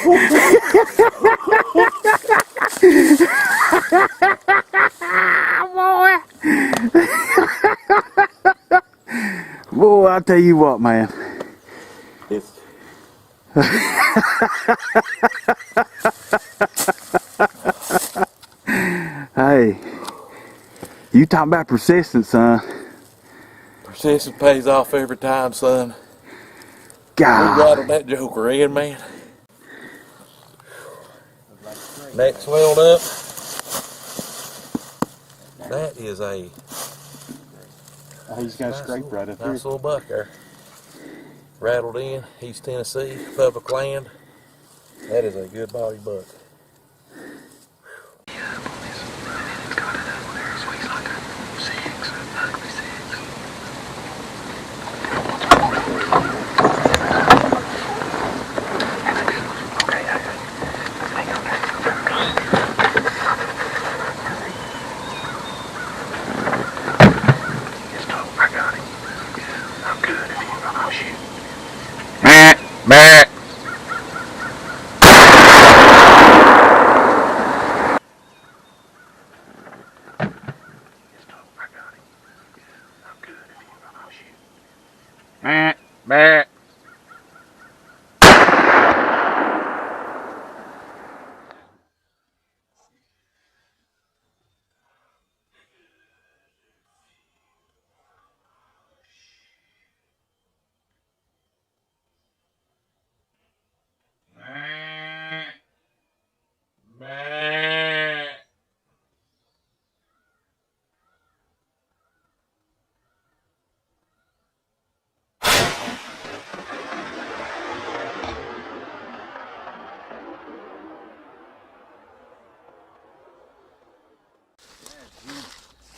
Boy. Boy, I tell you what, man. It's Hey, you talking about persistence, son. persistence pays off every time, son. God. We rattled that joker in, man. Neck swelled up. That is a He's got a scrape right up here. nice little buck there. Rattled in, East Tennessee, public land. That is a good body buck.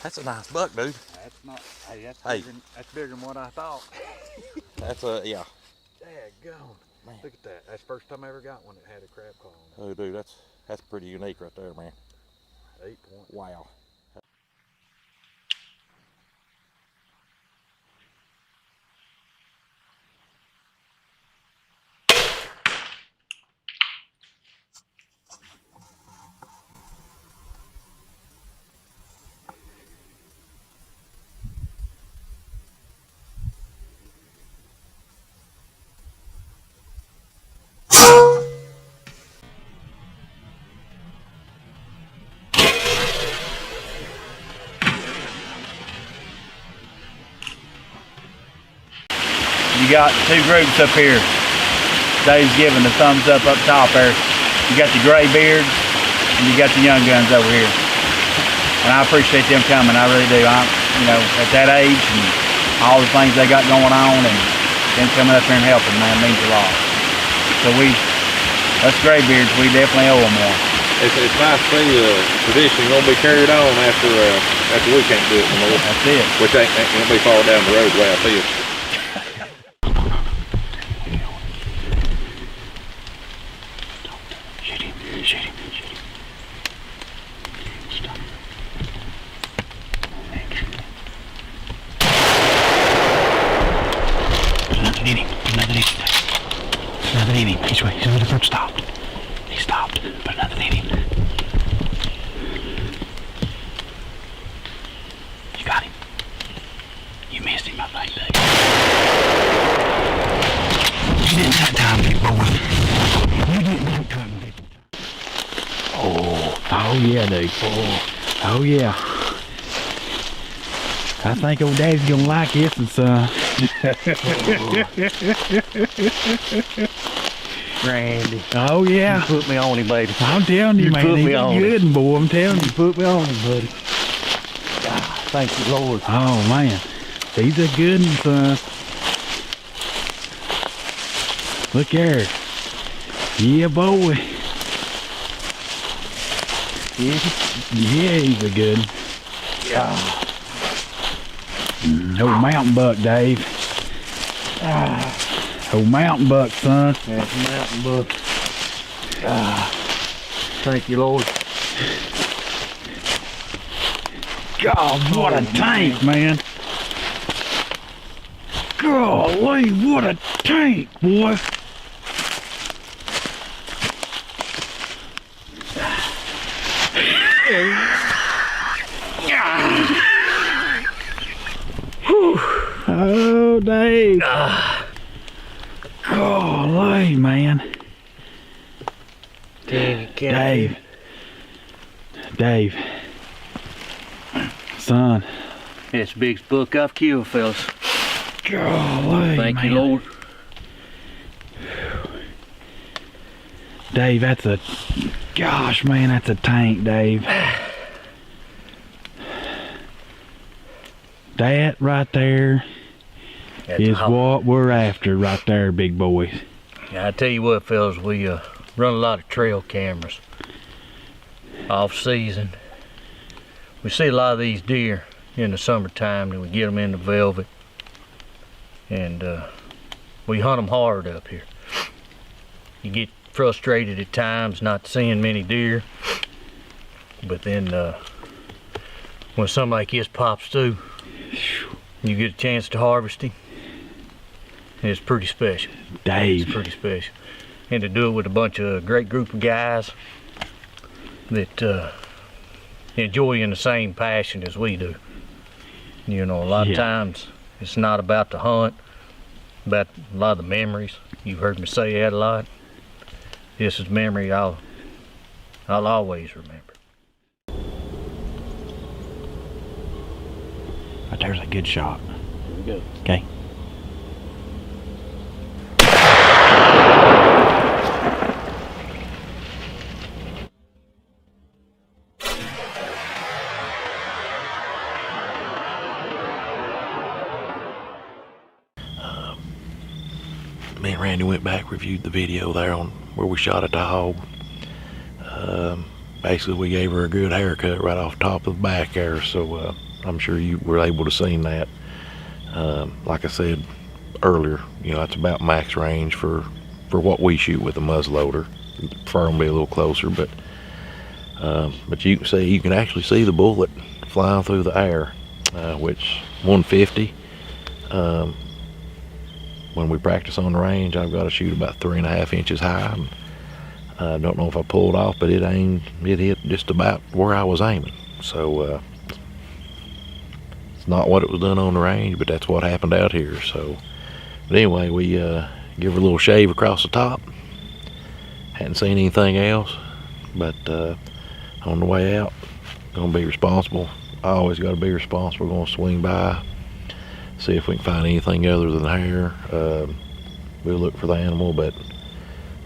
That's a nice buck, dude. That's not. Hey, that's Hey. that's bigger than what I thought. That's a, yeah. Daggone. Man. Look at that. That's the first time I ever got one that had a crab claw on it. Oh, dude, that's pretty unique right there, man. 8 point. Wow. You got two groups up here. Dave's giving the thumbs up top there. You got the gray beards and you got the young guns over here. And I appreciate them coming, I really do. I'm, at that age and all the things they got going on, and them coming up here and helping, man, means a lot. So us gray beards, we definitely owe them one. It's nice to see the tradition gonna be carried on after we can't do it anymore. That's it. Which ain't gonna be far down the road the way I feel. Stopped. He stopped, but nothing in him. You got him. You missed him, I think, Dave. You didn't have time, big boy. You didn't have time, big boy. Oh yeah, Dave. Oh yeah. I think old Daddy's gonna like this. Randy. Oh yeah. You put me on him, baby. I'm telling you, man. Put me on good one, boy. I'm telling you. You put me on him, buddy. God, thank you, Lord. Oh man, he's a good one, son. Look there. Yeah, boy. Yeah, he's a good one. Yeah. Old mountain buck, Dave. Old mountain buck, son. That's a mountain buck. Thank you, Lord. God, what a tank, man. Golly, what a tank, boy. Oh, Dave. Golly, man. Dave. Dave. Son. That's the biggest buck I've killed, fellas. Golly, Thank you, man. Lord. Dave, that's a... Gosh, man, that's a tank, Dave. That right there is what we're after right there, big boys. I tell you what, fellas, we run a lot of trail cameras off season. We see a lot of these deer in the summertime, and we get them in the velvet, and we hunt them hard up here. You get frustrated at times not seeing many deer, but then when something like this pops through, you get a chance to harvest him, and it's pretty special. Dave. It's pretty special. And to do it with a bunch of great group of guys that enjoying the same passion as we do. You know, a lot of times it's not about the hunt, about a lot of the memories. You've heard me say that a lot. This is memory I'll always remember. Right there's a good shot. Here we go. Okay. Me and Randy went back, reviewed the video there on where we shot at the hog. Basically, we gave her a good haircut right off the top of the back there, so I'm sure you were able to see that. Like I said earlier, you know, that's about max range for what we shoot with a muzzleloader. Prefer them to be a little closer, but you can actually see the bullet flying through the air, which 150. When we practice on the range, I've got to shoot about 3.5 inches high. And I don't know if I pulled off, but it hit just about where I was aiming. So it's not what it was done on the range, but that's what happened out here. So, but anyway, we give her a little shave across the top. Hadn't seen anything else, but on the way out, gonna be responsible. I always got to be responsible. Gonna swing by, see if we can find anything other than hair. We'll look for the animal, but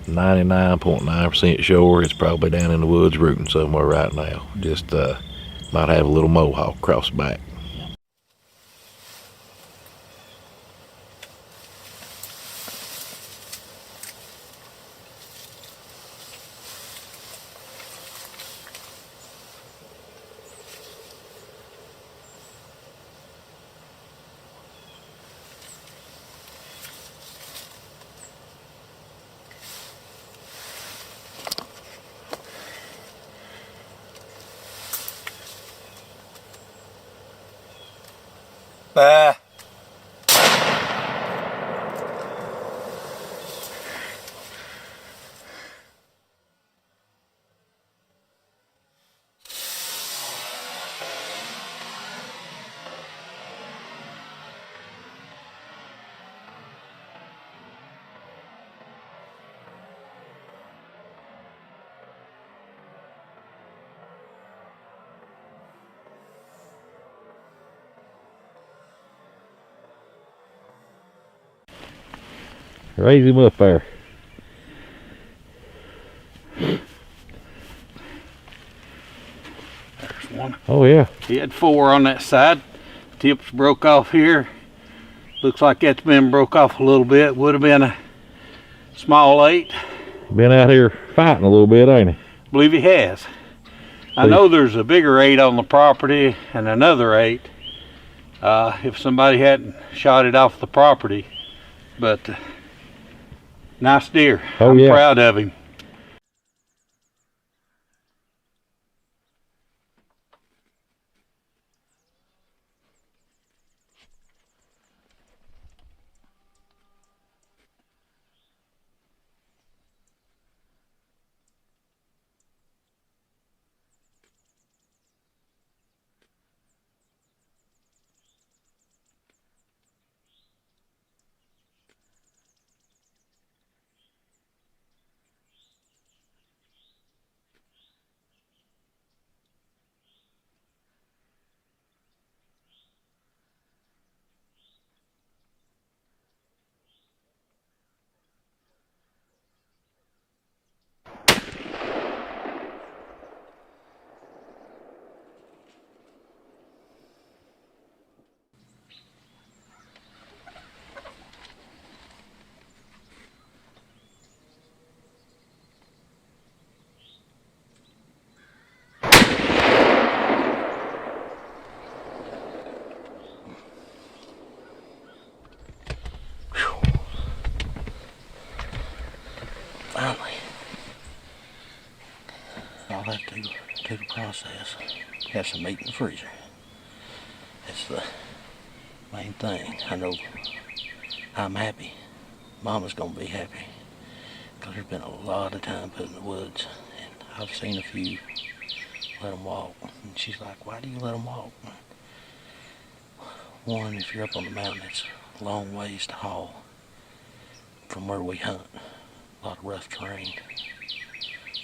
99.9% sure it's probably down in the woods rooting somewhere right now. Just might have a little mohawk across the back. Ah. Raise him up there. There's one. Oh yeah. He had 4 on that side. Tips broke off here. Looks like that's been broke off a little bit. Would have been a small 8. Been out here fighting a little bit, ain't he? Believe he has. I know there's a bigger 8 on the property and another 8. If somebody hadn't shot it off the property, but nice deer. Oh, I'm yeah. proud of him. process. Have some meat in the freezer. That's the main thing. I know I'm happy. Mama's gonna be happy. Because there's been a lot of time put in the woods. And I've seen a few let them walk. And she's like, why do you let them walk? One, if you're up on the mountain, it's a long ways to haul from where we hunt. A lot of rough terrain.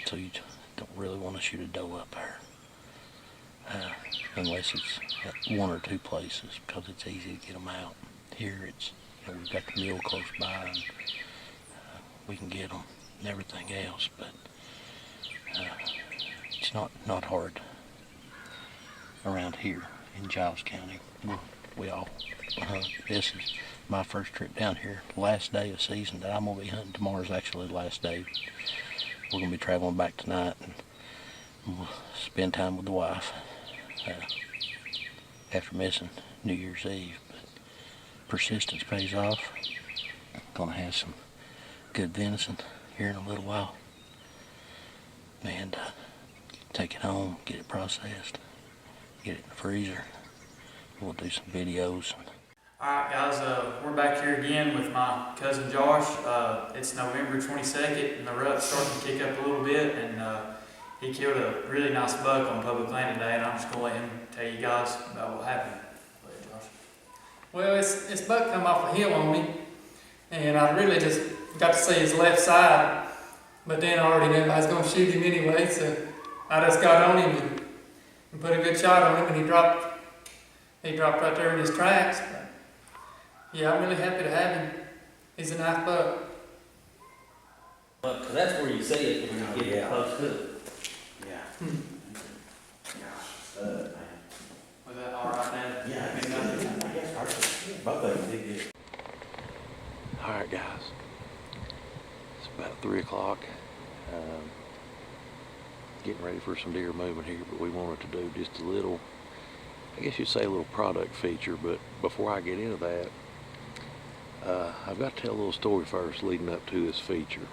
So you don't really want to shoot a doe up there. Unless it's at one or two places, because it's easy to get them out. Here it's, we've got the mill close by, and we can get them and everything else, but it's not hard around here in Giles County. We all hunt. This is my first trip down here. Last day of season that I'm gonna be hunting. Tomorrow's actually the last day. We're gonna be traveling back tonight, and we'll spend time with the wife after missing New Year's Eve. But persistence pays off. Gonna have some good venison here in a little while, and take it home, get it processed, get it in the freezer. We'll do some videos. Alright guys, we're back here again with my cousin Josh. It's November 22nd and the rut's starting to kick up a little bit, and he killed a really nice buck on public land today, and I'm just going to let him tell you guys about what happened. Go ahead, Josh. Well, this buck come off a hill on me, and I really just got to see his left side, but then I already knew I was going to shoot him anyway, so I just got on him and put a good shot on him, and he dropped right there in his tracks. But yeah, I'm really happy to have him. He's a nice buck. Well, 'cause that's where you see it when you get close to it. Was that all right, man? Yeah, I guess both of them did good. Alright guys, it's about 3 o'clock. Getting ready for some deer movement here, but we wanted to do just a little, I guess you'd say a little product feature. But before I get into that, I've got to tell a little story first leading up to this feature.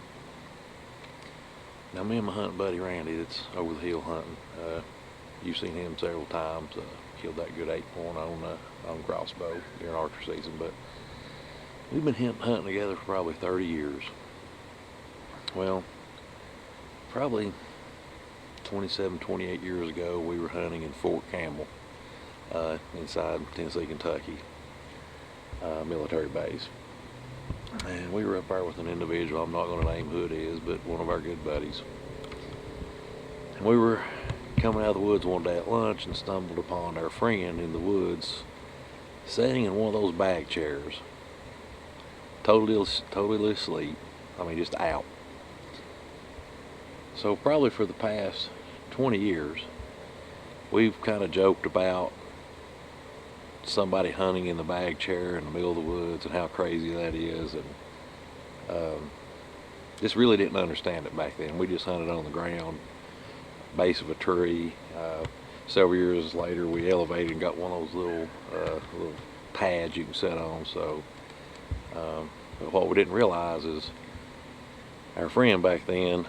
Now, me and my hunting buddy Randy, that's over the hill hunting, you've seen him several times, killed that good 8-point on crossbow during archery season, but we've been hunting together for probably 30 years. Well, probably 27, 28 years ago, we were hunting in Fort Campbell, inside Tennessee, Kentucky, military base. And we were up there with an individual, I'm not going to name who it is, but one of our good buddies. And we were coming out of the woods one day at lunch and stumbled upon our friend in the woods sitting in one of those bag chairs, totally asleep. I mean, just out. So probably for the past 20 years, we've kind of joked about somebody hunting in the bag chair in the middle of the woods and how crazy that is, and just really didn't understand it back then. We just hunted on the ground, base of a tree. Several years later, we elevated and got one of those little pads you can sit on. So but what we didn't realize is our friend back then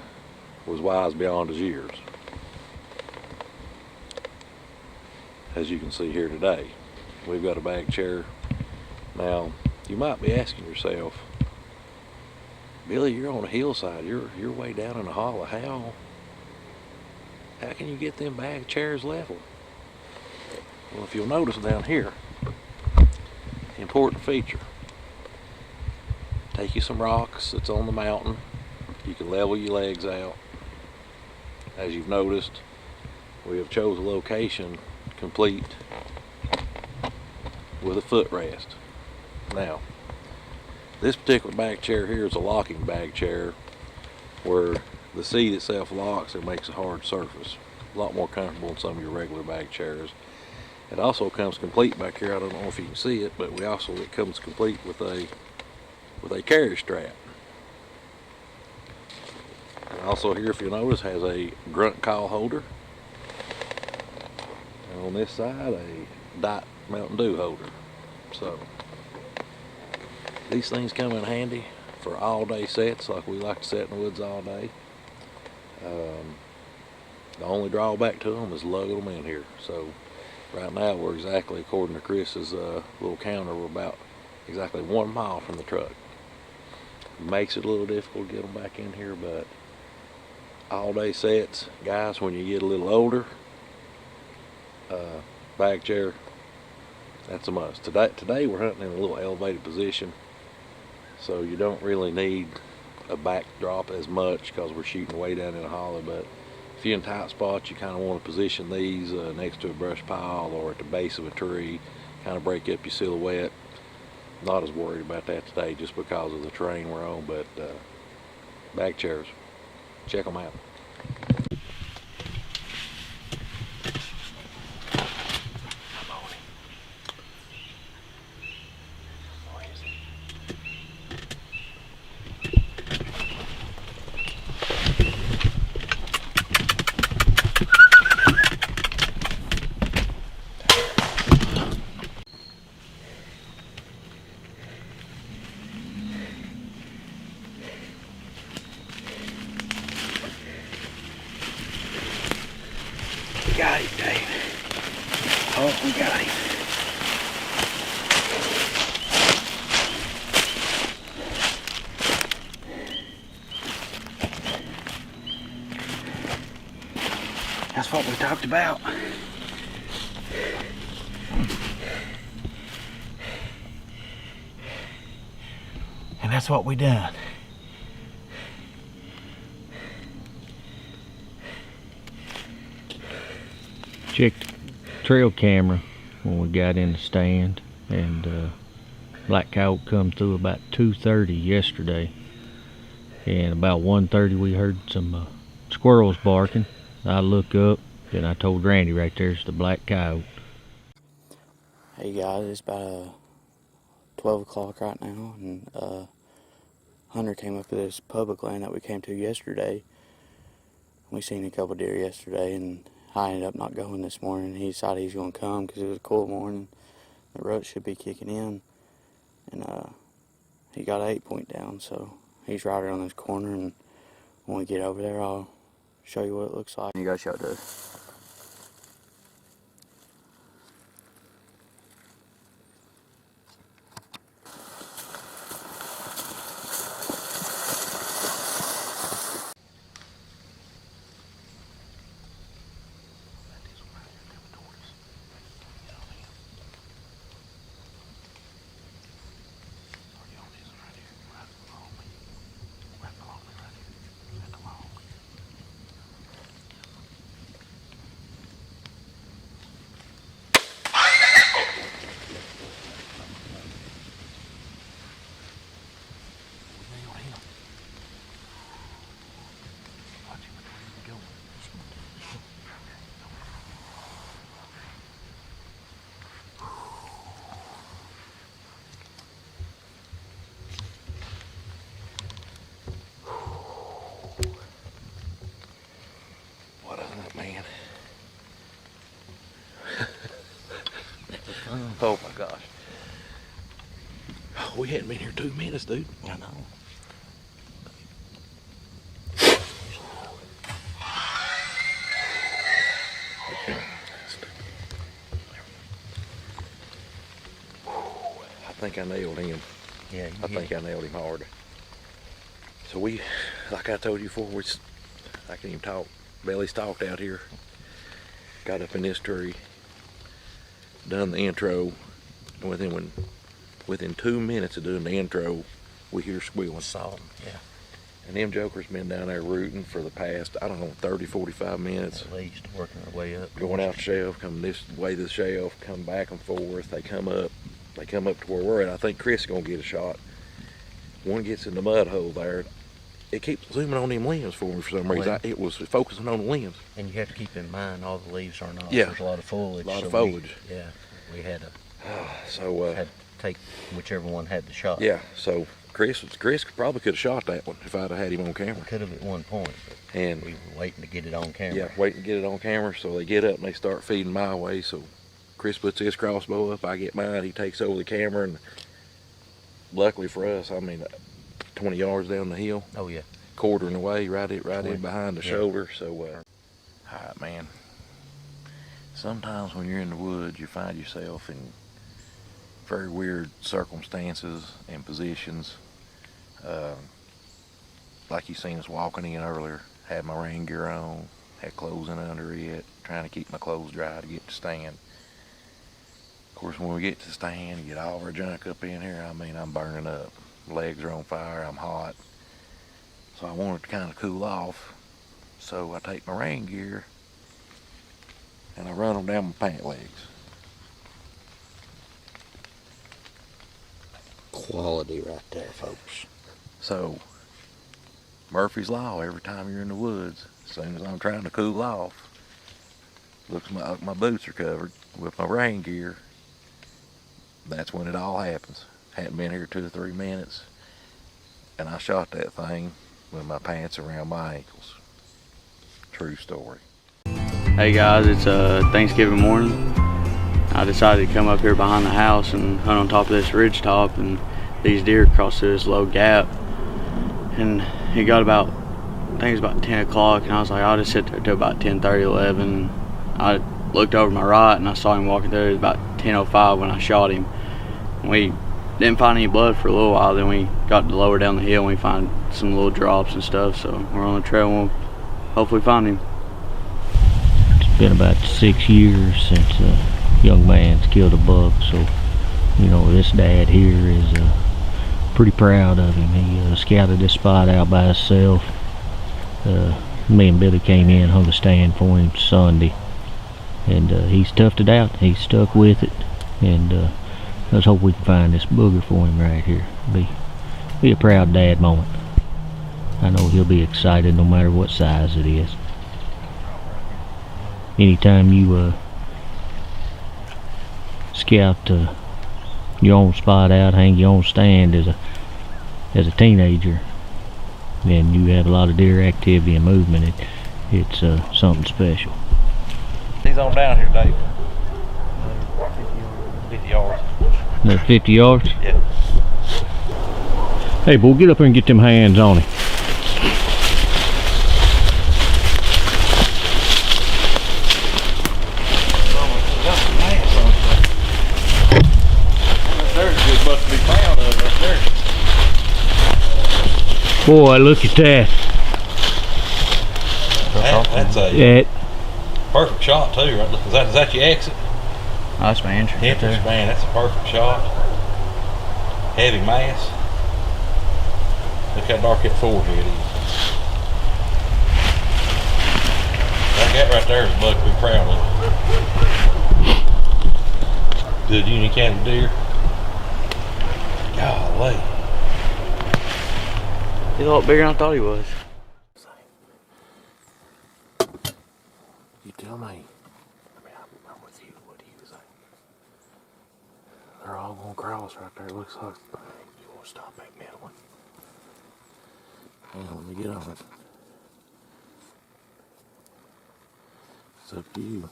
was wise beyond his years, as you can see here today. We've got a bag chair. Now, you might be asking yourself, Billy, you're on a hillside, you're way down in the hollow. How can you get them bag chairs level? Well, if you'll notice down here, important feature. Take you some rocks that's on the mountain. You can level your legs out. As you've noticed, we have chose a location complete with a footrest. Now, this particular bag chair here is a locking bag chair where the seat itself locks and makes a hard surface. A lot more comfortable than some of your regular bag chairs. It also comes complete back here. I don't know if you can see it, but it comes complete with a carry strap. And also here, if you notice, has a grunt call holder. And on this side, a Diet Mountain Dew holder. So these things come in handy for all day sets, like we like to set in the woods all day. The only drawback to them is lugging them in here. So right now we're exactly, according to Chris's little counter, we're about exactly 1 mile from the truck. Makes it a little difficult to get them back in here, but all day sets, guys, when you get a little older, bag chair, that's a must. Today we're hunting in a little elevated position, so you don't really need a backdrop as much because we're shooting way down in a hollow. But if you're in tight spots, you kind of want to position these next to a brush pile or at the base of a tree, kind of break up your silhouette. Not as worried about that today just because of the terrain we're on, but bag chairs, check them out. Got him, Dave. Oh, we got him. That's what we talked about. And that's what we done. Checked the trail camera when we got in the stand, and black coyote come through about 2:30 yesterday, and about 1:30 we heard some squirrels barking. I look up, and I told Randy right there's the black coyote. Hey guys, it's about 12 o'clock right now, and Hunter came up to this public land that we came to yesterday. We seen a couple deer yesterday, and I ended up not going this morning. He decided he was going to come because it was a cool morning. The rut should be kicking in, and he got an 8-point down, so he's right around this corner, and when we get over there, I'll show you what it looks like. You gotta show it to us. Man. Oh my gosh. We hadn't been here 2 minutes, dude. I know. I think I nailed him. Yeah, I think I nailed him hard. So we, like I told you before, I can't even talk. Belly stalked out here, got up in this tree, done the intro, and within 2 minutes of doing the intro, we hear squealing. Saw him, yeah. And them jokers been down there rooting for the past, I don't know, 30, 45 minutes. At least working their way up. Going out the shelf, coming this way to the shelf, come back and forth. They come up to where we're at. I think Chris is gonna get a shot. One gets in the mud hole there. It keeps zooming on them limbs for me for some reason. It was focusing on the limbs. And you have to keep in mind all the leaves are not. Yeah. There's a lot of foliage. A lot of foliage. We had So to take whichever one had the shot. yeah, so Chris probably could have shot that one if I'd have had him on camera. Could have at one point, but And we were waiting to get it on camera. yeah, waiting to get it on camera. So they get up and they start feeding my way. So Chris puts his crossbow up, I get mine. He takes over the camera, and luckily for us, 20 yards down the hill. Oh yeah. Quartering away, right in behind the shoulder. So Alright, man. Sometimes when you're in the woods, you find yourself in very weird circumstances and positions. Like you seen us walking in earlier, had my rain gear on, had clothes in under it, trying to keep my clothes dry to get to stand. Of course, when we get to stand, you get all our junk up in here. I mean, I'm burning up. Legs are on fire, I'm hot. So I wanted to kind of cool off. So I take my rain gear and I run them down my pant legs. Quality right there, folks. So Murphy's Law, every time you're in the woods, as soon as I'm trying to cool off, looks like my boots are covered with my rain gear, that's when it all happens. Hadn't been here 2 or 3 minutes, and I shot that thing with my pants around my ankles. True story. Hey guys, it's Thanksgiving morning. I decided to come up here behind the house and hunt on top of this ridge top, and these deer crossed through this low gap. And it got about, I think it was about 10 o'clock, and I was like, I'll just sit there till about 10:30, 11. I looked over to my right and I saw him walking through. It was about 10:05 when I shot him. And we didn't find any blood for a little while. Then we got to lower down the hill and we find some little drops and stuff. So we're on the trail and we'll hopefully find him. It's been about 6 years since a young man's killed a buck, so you know this dad here is pretty proud of him. He scouted this spot out by himself. Me and Billy came in, hung a stand for him Sunday, and he's toughed it out. He's stuck with it, and let's hope we can find this booger for him right here. Be a proud dad moment. I know he'll be excited no matter what size it is. Anytime you scout your own spot out, hang your own stand as a teenager, then you have a lot of deer activity and movement. It's something special. He's on down here, Dave. 50 yards. Another 50 yards? Yeah. Hey, boy, get up here and get them hands on him. Boy, look at that. That's a perfect shot too, right? Is that your exit? Oh, that's my entrance. Entrance, man, that's a perfect shot. Heavy mass. Look how dark that forehead is. That right there is a buck to be proud of. Good Union County deer. Golly. He's a lot bigger than I thought he was. You tell me. I mean, I'm with you. What do you say? They're all gonna cross right there. It looks like you want to stop that middle one. Hang on, let me get on it. It's up to you.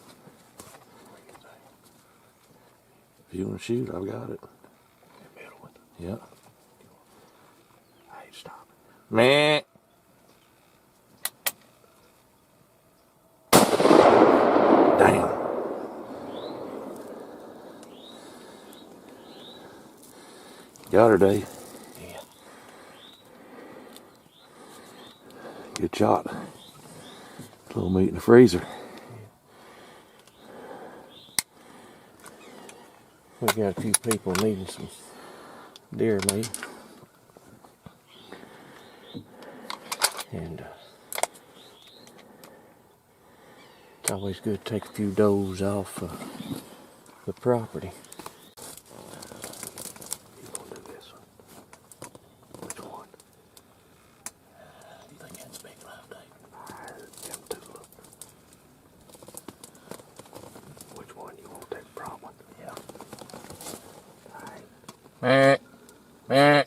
If you want to shoot, I've got it. That middle one. Yep. Hey, stop it. Meh. Damn. Got her, Dave. Yeah. Good shot. A little meat in the freezer. We got a few people needing some deer meat. And it's always good to take a few does off the property. You gonna do this one? Which one? Do you think that's big enough, Dave? Them two look. Which one you want? That broad one? Yeah. Alright. Meh.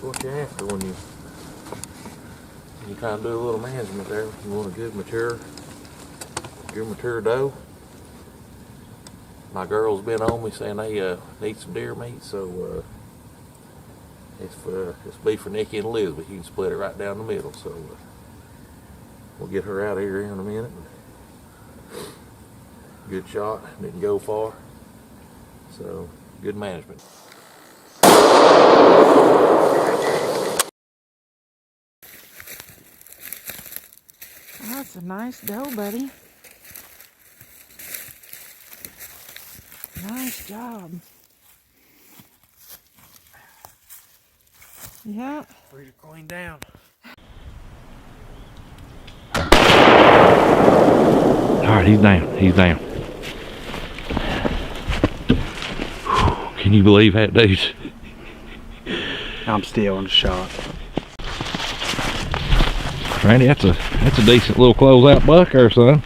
What you after when you try to do a little management there? You want a good mature Good mature doe. My girl's been on me saying they need some deer meat, so it's be for Nikki and Elizabeth. You can split it right down the middle. So we'll get her out of here in a minute. Good shot, didn't go far. So good management. That's a nice doe, buddy. Nice job. Yeah. Ready to clean down. Alright, he's down. He's down. Can you believe that, dude? I'm still in the shot. Randy, that's a decent little closeout buck there, son.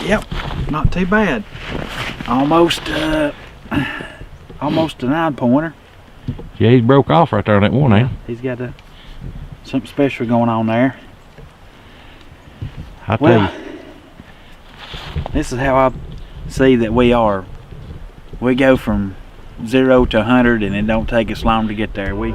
Yep, not too bad. Almost a 9-pointer. Yeah, he's broke off right there on that one now. He's got something special going on there. I tell you. This is how I see that we are. We go from 0 to 100 and it don't take us long to get there. We